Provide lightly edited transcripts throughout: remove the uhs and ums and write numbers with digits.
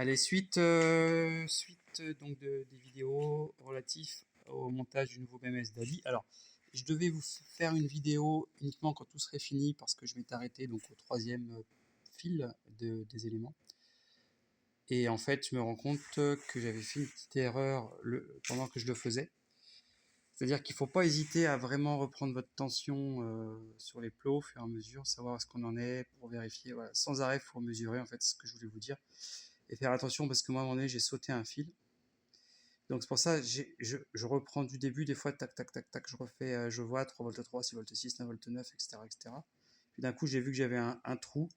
Allez, suite donc des vidéos relatives au montage du nouveau BMS DALL-E. Alors, je devais vous faire une vidéo uniquement quand tout serait fini parce que je m'étais arrêté donc au troisième fil des éléments. Et en fait, je me rends compte que j'avais fait une petite erreur pendant que je le faisais. C'est-à-dire qu'il ne faut pas hésiter à vraiment reprendre votre tension sur les plots au fur et à mesure, savoir ce qu'on en est pour vérifier. Voilà. Sans arrêt, il faut mesurer, en fait, c'est ce que je voulais vous dire. Et faire attention parce que moi, à un moment donné, j'ai sauté un fil. Donc c'est pour ça, je reprends du début, des fois, tac, tac, tac, tac, je refais, je vois 3 volts 3, 6 volts 6, 9 volts 9, etc. etc. Puis d'un coup, j'ai vu que j'avais un trou,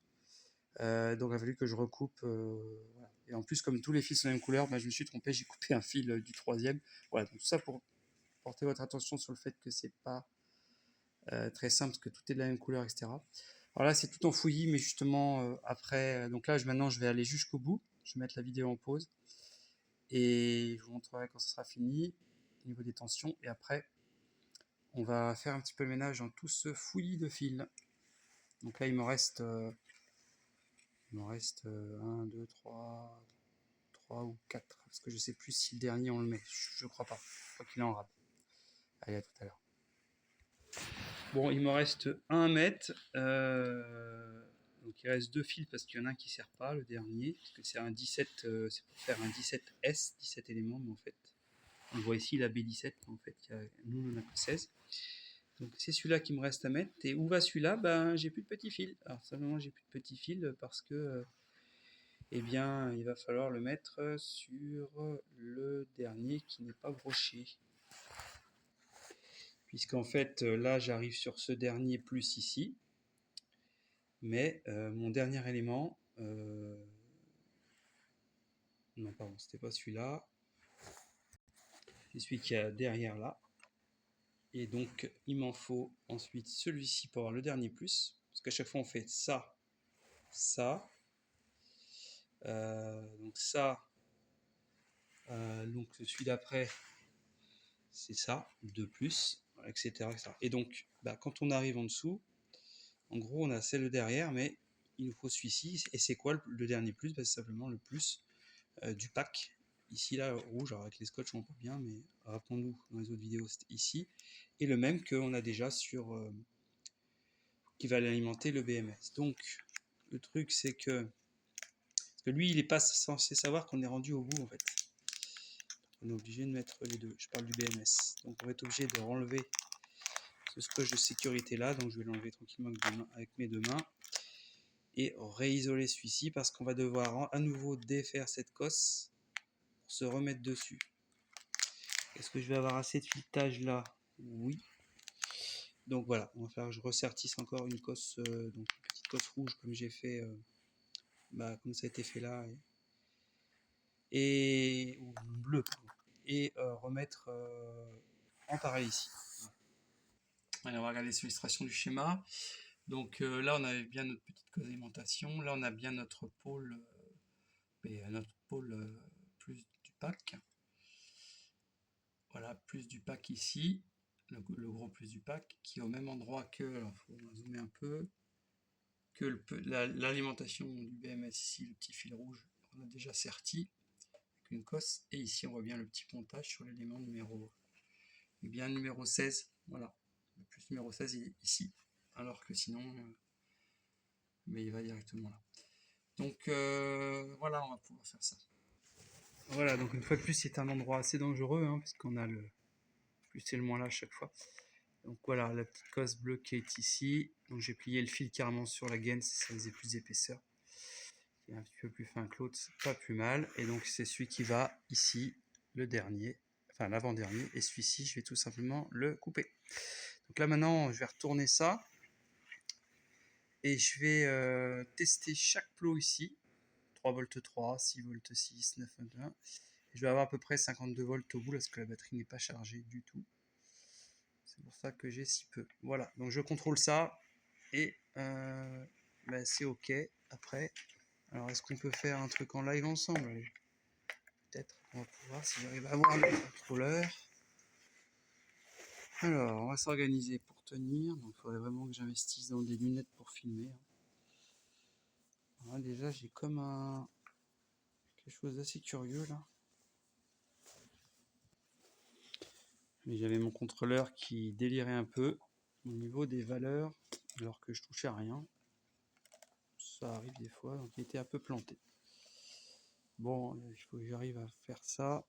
donc il a fallu que je recoupe. Voilà. Et en plus, comme tous les fils sont de la même couleur, je me suis trompé, j'ai coupé un fil du troisième. Voilà, donc tout ça pour porter votre attention sur le fait que c'est pas très simple, parce que tout est de la même couleur, etc. Alors là, c'est tout en fouillis, mais justement, après, donc là, maintenant, je vais aller jusqu'au bout, je vais mettre la vidéo en pause, et je vous montrerai quand ce sera fini, au niveau des tensions, et après, on va faire un petit peu le ménage dans tout ce fouillis de fils. Donc là, il me reste 1, 2, 3 ou 4, parce que je sais plus si le dernier on le met, je crois pas, je crois qu'il est en rab. Allez, à tout à l'heure. Bon, il me reste 1 mètre, donc il reste 2 fils parce qu'il y en a un qui ne sert pas, le dernier, parce que c'est un 17, c'est pour faire un 17S, 17 éléments, mais en fait, on voit ici la B17, mais en fait, nous on en a que 16. Donc c'est celui-là qui me reste à mettre, et où va celui-là? Ben, j'ai plus de petits fils. Alors simplement, j'ai plus de petits fils parce que, eh bien, il va falloir le mettre sur le dernier qui n'est pas broché. Puisqu'en fait, là, j'arrive sur ce dernier plus ici. Mais mon dernier élément, non pardon, c'était pas celui-là, c'est celui qui est derrière là, et donc il m'en faut ensuite celui-ci pour avoir le dernier plus, parce qu'à chaque fois on fait ça, ça, donc ça, donc celui d'après c'est ça, 2 plus, etc., etc. Et donc quand on arrive en dessous, en gros on a celle derrière, mais il nous faut celui-ci, et c'est quoi le dernier plus? C'est simplement le plus du pack. Ici, là, rouge, alors avec les scotch, on voit pas bien, mais rappelons-nous, dans les autres vidéos, c'était ici. Et le même qu'on a déjà sur... qui va alimenter le BMS. Donc, le truc, c'est que... Parce que lui, il n'est pas censé savoir qu'on est rendu au bout, en fait. On est obligé de mettre les deux. Je parle du BMS. Donc, on va être obligé de renlever ce scotch de sécurité là. Donc, je vais l'enlever tranquillement avec mes deux mains. Et réisoler celui-ci, parce qu'on va devoir à nouveau défaire cette cosse pour se remettre dessus. Est-ce que je vais avoir assez de filetage là? Oui. Donc voilà, on va faire que je ressertisse encore une cosse, donc une petite cosse rouge comme j'ai fait, comme ça a été fait là, ou bleu, et remettre en pareil ici. Allez, on va regarder sur l'illustration du schéma. Donc là, on avait bien notre petite cosse d'alimentation. Là, on a bien notre pôle, plus du pack. Voilà, plus du pack ici, le gros plus du pack, qui est au même endroit que, alors il faut zoomer un peu, que l'alimentation du BMS ici, le petit fil rouge, on a déjà serti avec une cosse, et ici on voit bien le petit pontage sur l'élément numéro 16, voilà, le plus numéro 16 il est ici, alors que sinon, mais il va directement là. Donc voilà, on va pouvoir faire ça. Voilà, donc une fois de plus, c'est un endroit assez dangereux, parce qu'on a le plus et le moins là à chaque fois. Donc voilà, la petite cosse bleue qui est ici. Donc j'ai plié le fil carrément sur la gaine, ça faisait plus d'épaisseur. Il est un petit peu plus fin que l'autre, c'est pas plus mal. Et donc c'est celui qui va ici, le dernier, enfin l'avant-dernier. Et celui-ci, je vais tout simplement le couper. Donc là maintenant, je vais retourner ça. Et je vais tester chaque plot ici. 3 volts 3, 6 volts 6, 9 volts 1. Je vais avoir à peu près 52 volts au bout, parce que la batterie n'est pas chargée du tout. C'est pour ça que j'ai si peu. Voilà, donc je contrôle ça. Et c'est ok après. Alors est-ce qu'on peut faire un truc en live ensemble? Allez. Peut-être, on va pouvoir si j'arrive à avoir le contrôleur. Alors on va s'organiser pour tenir. Donc il faudrait vraiment que j'investisse dans des lunettes pour filmer. Alors, déjà j'ai comme quelque chose d'assez curieux là. J'avais mon contrôleur qui délirait un peu au niveau des valeurs alors que je touchais à rien. Ça arrive des fois, donc il était un peu planté. Bon, il faut que j'arrive à faire ça.